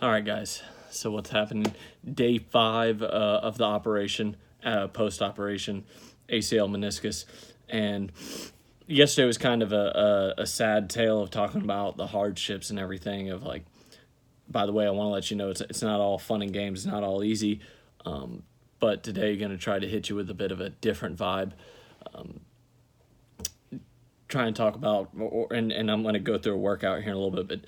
All right, guys. So what's happening? Day 5 of the operation, post-operation, ACL meniscus, and yesterday was kind of a sad tale of talking about the hardships and everything. Of like, by the way, I want to let you know it's not all fun and games. It's not all easy. But today, you're going to try to hit you with a bit of a different vibe. Try and talk about, and I'm going to go through a workout here in a little bit, but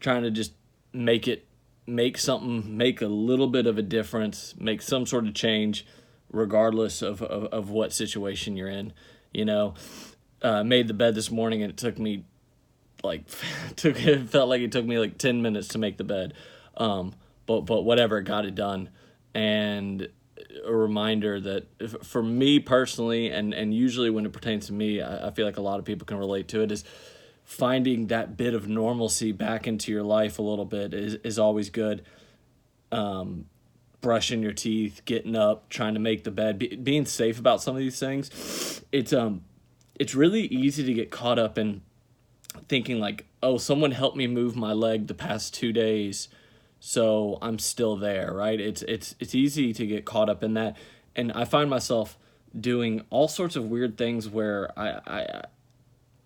trying to just make a little bit of a difference, make some sort of change, regardless of what situation you're in. Made the bed this morning, and it took me it felt like it took me like 10 minutes to make the bed. But whatever, got it done. And a reminder that for me personally, and usually when it pertains to me, I feel like a lot of people can relate to it, is finding that bit of normalcy back into your life a little bit is always good. Brushing your teeth, getting up, trying to make the bed, being safe about some of these things. It's really easy to get caught up in thinking like, oh, someone helped me move my leg the past 2 days, so I'm still there, right? It's easy to get caught up in that, and I find myself doing all sorts of weird things where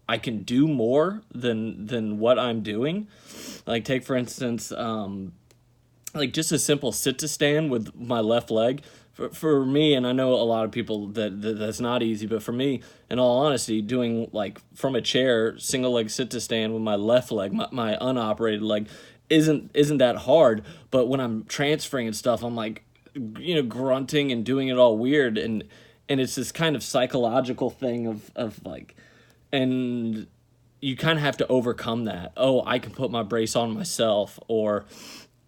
I can do more than what I'm doing. Like, take for instance, like just a simple sit to stand with my left leg. For me, and I know a lot of people that's not easy, but for me, in all honesty, doing like from a chair, single leg sit to stand with my left leg, my unoperated leg, isn't that hard. But when I'm transferring and stuff, I'm like, grunting and doing it all weird, and it's this kind of psychological thing of like, and you kind of have to overcome that. Oh, I can put my brace on myself, or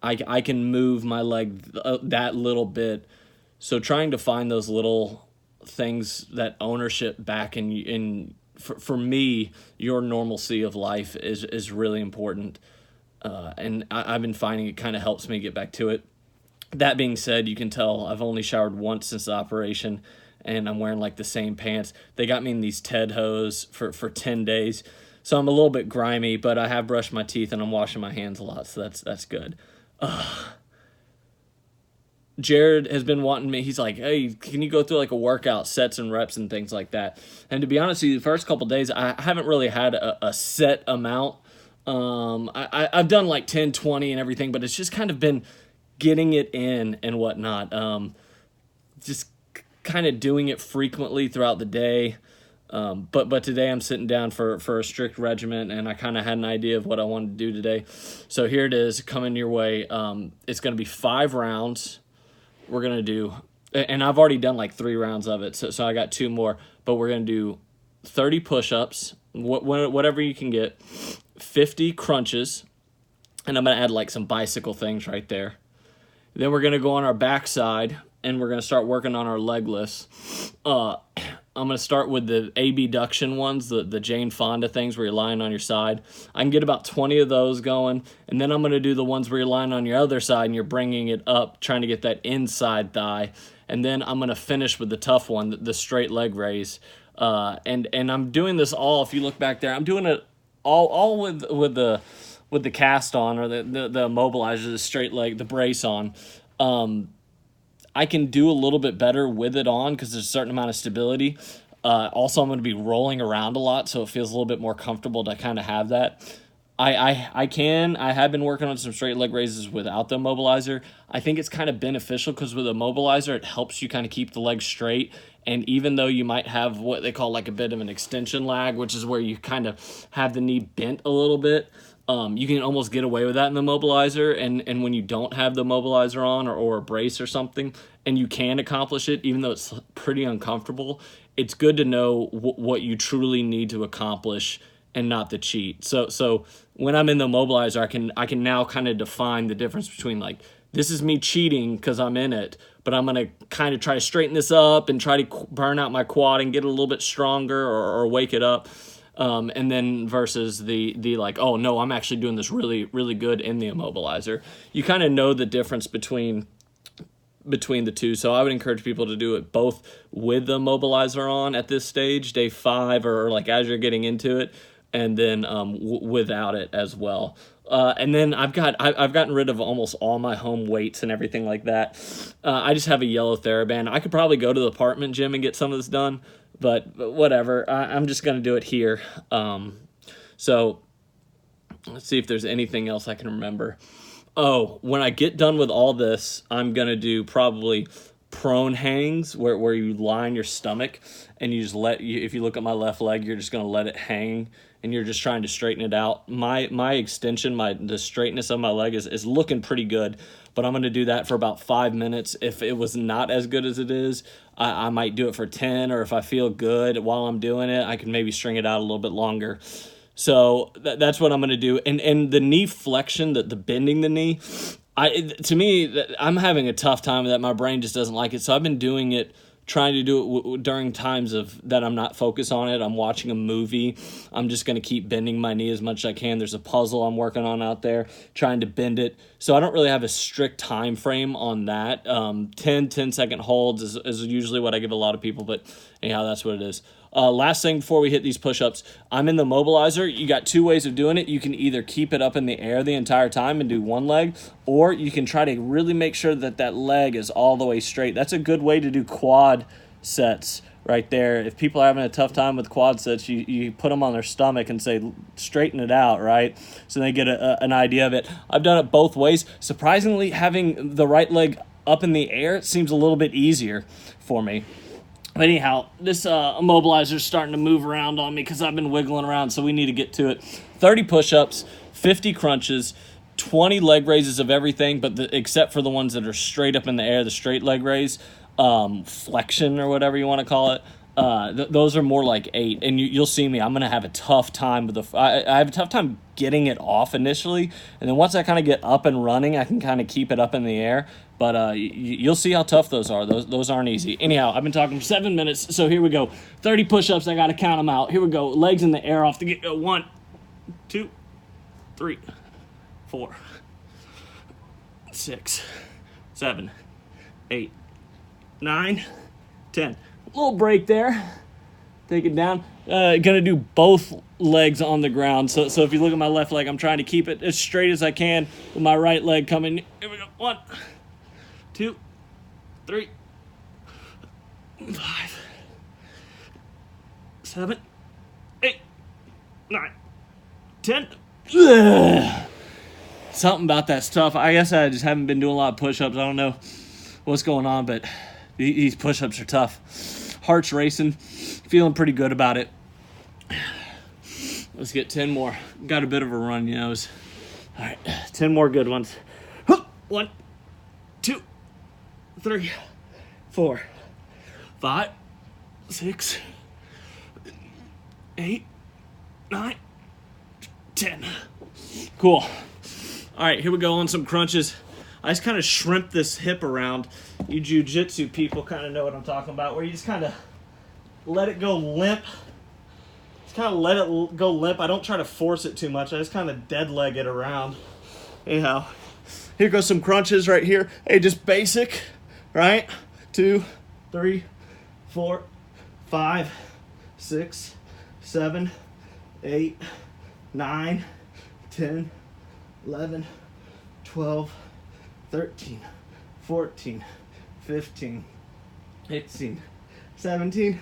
I can move my leg that little bit. So trying to find those little things, that ownership back for me, your normalcy of life is really important. And I've been finding it kind of helps me get back to it. That being said, you can tell I've only showered once since the operation, and I'm wearing like the same pants. They got me in these Ted hose for 10 days. So I'm a little bit grimy, but I have brushed my teeth and I'm washing my hands a lot. So that's good. Jared has been wanting me. He's like, hey, can you go through like a workout, sets and reps and things like that? And to be honest with you, the first couple days, I haven't really had a set amount. I've done like 10, 20 and everything, but it's just kind of been getting it in and whatnot. Just kind of doing it frequently throughout the day. But today I'm sitting down for a strict regimen, and I kind of had an idea of what I wanted to do today. So here it is, coming your way. It's going to be 5 rounds. We're going to do, and I've already done like 3 rounds of it, so I got 2 more, but we're going to do 30 push-ups, whatever you can get, 50 crunches, and I'm going to add like some bicycle things right there. Then we're going to go on our backside, and we're going to start working on our leg lifts. I'm going to start with the abduction ones, the Jane Fonda things where you're lying on your side. I can get about 20 of those going, and then I'm going to do the ones where you're lying on your other side and you're bringing it up, trying to get that inside thigh. And then I'm going to finish with the tough one, the straight leg raise. And I'm doing this all, if you look back there, I'm doing it all with the cast on, or the immobilizer, the straight leg, the brace on. I can do a little bit better with it on because there's a certain amount of stability. Also, I'm going to be rolling around a lot, so it feels a little bit more comfortable to kind of have that. I have been working on some straight leg raises without the immobilizer. I think it's kind of beneficial because with the immobilizer, it helps you kind of keep the leg straight. And even though you might have what they call like a bit of an extension lag, which is where you kind of have the knee bent a little bit, you can almost get away with that in the mobilizer, and when you don't have the mobilizer on, or a brace or something, and you can accomplish it, even though it's pretty uncomfortable, it's good to know what you truly need to accomplish and not the cheat. So when I'm in the mobilizer, I can now kind of define the difference between like, this is me cheating because I'm in it, but I'm going to kind of try to straighten this up and try to burn out my quad and get it a little bit stronger, or wake it up. And then versus the like, oh no, I'm actually doing this really, really good in the immobilizer. You kind of know the difference between the two. So I would encourage people to do it both with the immobilizer on at this stage, day 5, or like as you're getting into it, and then without it as well. And then I've gotten rid of almost all my home weights and everything like that. I just have a yellow TheraBand. I could probably go to the apartment gym and get some of this done, but whatever. I'm just going to do it here. So let's see if there's anything else I can remember. Oh, when I get done with all this, I'm going to do probably prone hangs where you lie on your stomach and you just if you look at my left leg, you're just going to let it hang and you're just trying to straighten it out. My extension, the straightness of my leg is looking pretty good, but I'm going to do that for about 5 minutes. If it was not as good as it is, I might do it for 10, or if I feel good while I'm doing it, I can maybe string it out a little bit longer. So that's what I'm going to do. And the knee flexion, the bending the knee, to me, I'm having a tough time with that. My brain just doesn't like it. So I've been doing it, trying to do it during times that I'm not focused on it. I'm watching a movie. I'm just going to keep bending my knee as much as I can. There's a puzzle I'm working on out there, trying to bend it. So I don't really have a strict time frame on that. 10-second holds is usually what I give a lot of people, but anyhow, that's what it is. Last thing before we hit these push-ups, I'm in the mobilizer. You got 2 ways of doing it. You can either keep it up in the air the entire time and do one leg, or you can try to really make sure that leg is all the way straight. That's a good way to do quad sets right there. If people are having a tough time with quad sets, you put them on their stomach and say, straighten it out, right? So they get an idea of it. I've done it both ways. Surprisingly, having the right leg up in the air seems a little bit easier for me. But anyhow, this immobilizer is starting to move around on me because I've been wiggling around, so we need to get to it. 30 push-ups, 50 crunches, 20 leg raises of everything, but except for the ones that are straight up in the air, the straight leg raise, flexion or whatever you want to call it. Those are more like 8, and you'll see me. I'm gonna have a tough time with I have a tough time getting it off initially, and then once I kind of get up and running, I can kind of keep it up in the air. But you'll see how tough those are. Those aren't easy. Anyhow, I've been talking for 7 minutes, so here we go. 30 push-ups. I gotta count them out. Here we go. Legs in the air off the get-go. 1, 2, 3, 4, 6, 7, 8, 9, 10. Little break there. Take it down. Gonna do both legs on the ground. So if you look at my left leg, I'm trying to keep it as straight as I can with my right leg coming. Here we go. 1, 2, 3, 5, 7, 8, 9, 10. Ugh. Something about that's tough. I guess I just haven't been doing a lot of push-ups. I don't know what's going on, but these push-ups are tough. Heart's racing. Feeling pretty good about it. Let's get 10 more. Got a bit of a run, All right, 10 more good ones. 1, 2, 3, 4, 5, 6, 8, 9, 10. Cool. All right, here we go on some crunches. I just kind of shrimp this hip around. You jiu-jitsu people kind of know what I'm talking about, where you just kind of let it go limp. Just kind of let it go limp. I don't try to force it too much. I just kind of dead leg it around. Anyhow, here goes some crunches right here. Hey, just basic, right? 2, 3, 4, 5, 6, 7, 8, 9, 10, 11, 12, 13, 14, 15, 16, 17,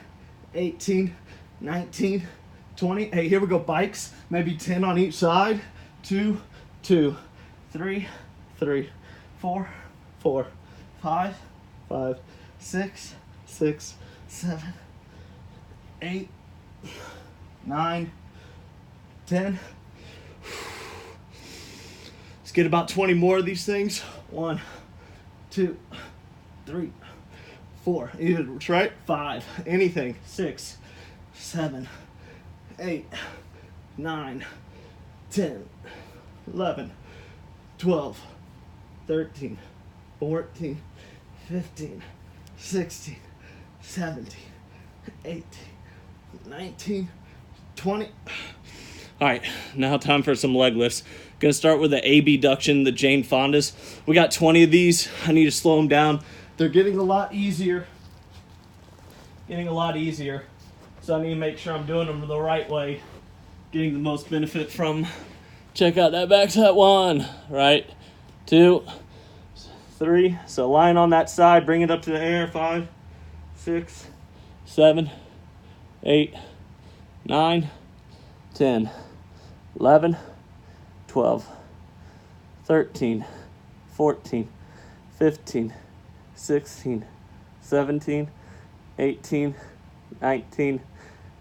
18, 19, 20. Hey, here we go, bikes. Maybe 10 on each side. 2, 2, 3, 3, 4, 4, 5, 5, 6, 6, 7, 8, 9, 10. Let's get about 20 more of these things. 1, 2, 3, 4. It's right. 5. Anything. 6, 7, 8, 9, 10, 11, 12, 13, 14, 15, 16, 17, 18, 19, 20. All right, now time for some leg lifts. Gonna start with the abduction, the Jane Fondas. We got 20 of these. I need to slow them down. They're getting a lot easier. So I need to make sure I'm doing them the right way, getting the most benefit from Check out that back set. 1, right? 2, 3. So lying on that side, bring it up to the air. 5, 6, 7, 8, 9, 10, 11, 12, 13, 14, 15, 16, 17, 18, 19,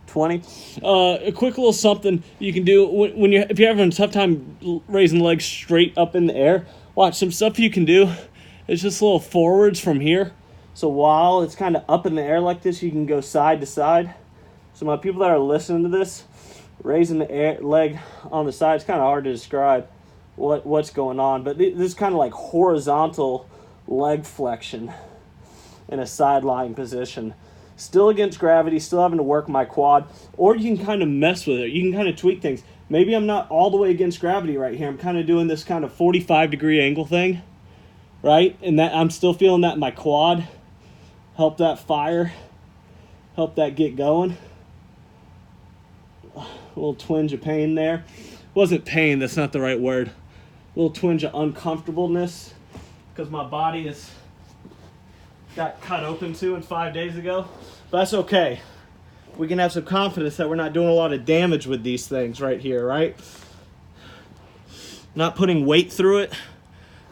20. A quick little something you can do when if you're having a tough time raising the legs straight up in the air. Watch, some stuff you can do. It's just a little forwards from here. So while it's kind of up in the air like this, you can go side to side. So my people that are listening to this, raising the leg on the side, it's kind of hard to describe what's going on. But this is kind of like horizontal leg flexion in a side lying position. Still against gravity, still having to work my quad. Or you can kind of mess with it. You can kind of tweak things. Maybe I'm not all the way against gravity right here. I'm kind of doing this kind of 45-degree angle thing, right? And that I'm still feeling that in my quad. Help that fire. Help that get going. A little twinge of pain there. Wasn't pain, that's not the right word. A little twinge of uncomfortableness because my body is got cut open 2 and 5 days ago. But that's okay. We can have some confidence that we're not doing a lot of damage with these things right here, right? Not putting weight through it.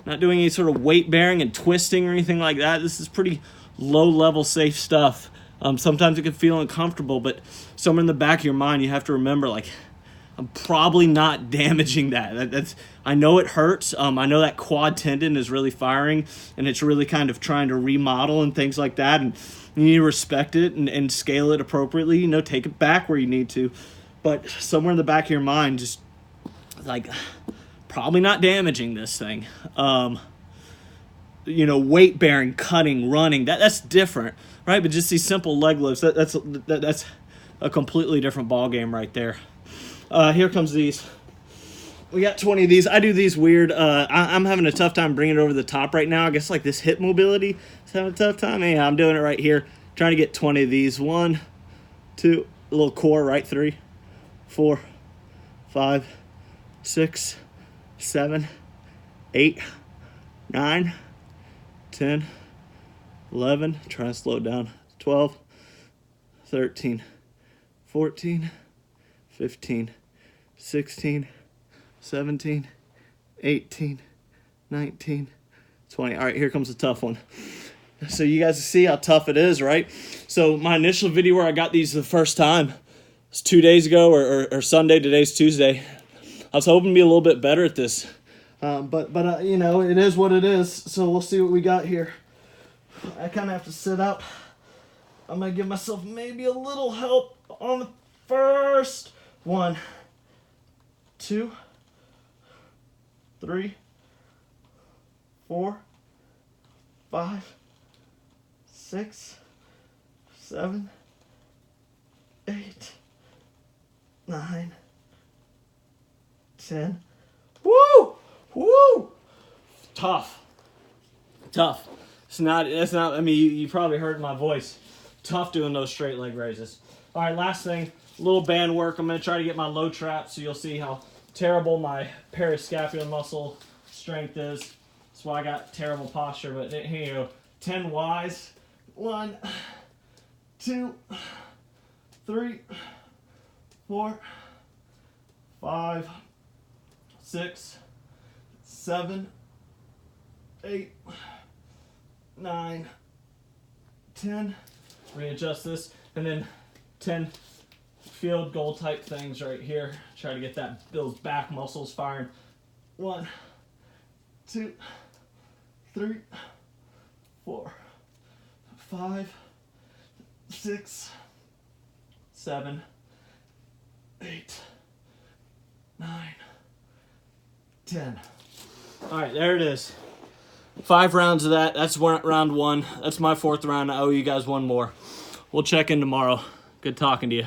Not doing any sort of weight bearing and twisting or anything like that. This is pretty low-level safe stuff. Sometimes it can feel uncomfortable, but somewhere in the back of your mind, you have to remember, like, I'm probably not damaging that. I know it hurts. I know that quad tendon is really firing, and it's really kind of trying to remodel and things like that, and you need to respect it and scale it appropriately. You know, take it back where you need to. But somewhere in the back of your mind, just, like, probably not damaging this thing. You know, weight bearing, cutting, running, that's different, right? But just these simple leg lifts, that's a completely different ball game right there. Here comes these. We got 20 of these. I do these weird. I'm having a tough time bringing it over the top right now. I guess like this hip mobility is having a tough time. Yeah, I'm doing it right here. Trying to get 20 of these. 1, 2, a little core, right? 3, 4, 5, 6, 7, 8, 9, 10, 11, try to slow it down, 12, 13, 14, 15, 16, 17, 18, 19, 20. All right, here comes a tough one. So you guys see how tough it is, right? So my initial video where I got these the first time was 2 days ago or Sunday. Today's Tuesday. I was hoping to be a little bit better at this. But you know, it is what it is. So we'll see what we got here. I kind of have to sit up. I'm going to give myself maybe a little help on the first. 1, 2, 3, 4, 5, 6, 7, 8, 9, 10. Woo! Woo! Tough. It's not, I mean, you probably heard my voice. Tough doing those straight leg raises. All right, last thing, a little band work. I'm going to try to get my low trap so you'll see how terrible my periscapular muscle strength is. That's why I got terrible posture, but here you go. 10 Ys. 1, 2, 3, 4, 5, 6, 7, 8, 9, 10. Readjust this, and then 10 field goal type things right here. Try to get those back muscles firing. 1, 2, 3, 4, 5, 6, 7, 8, 9, 10. All right, there it is. 5 rounds of that. That's round 1. That's my 4th round. I owe you guys one more. We'll check in tomorrow. Good talking to you.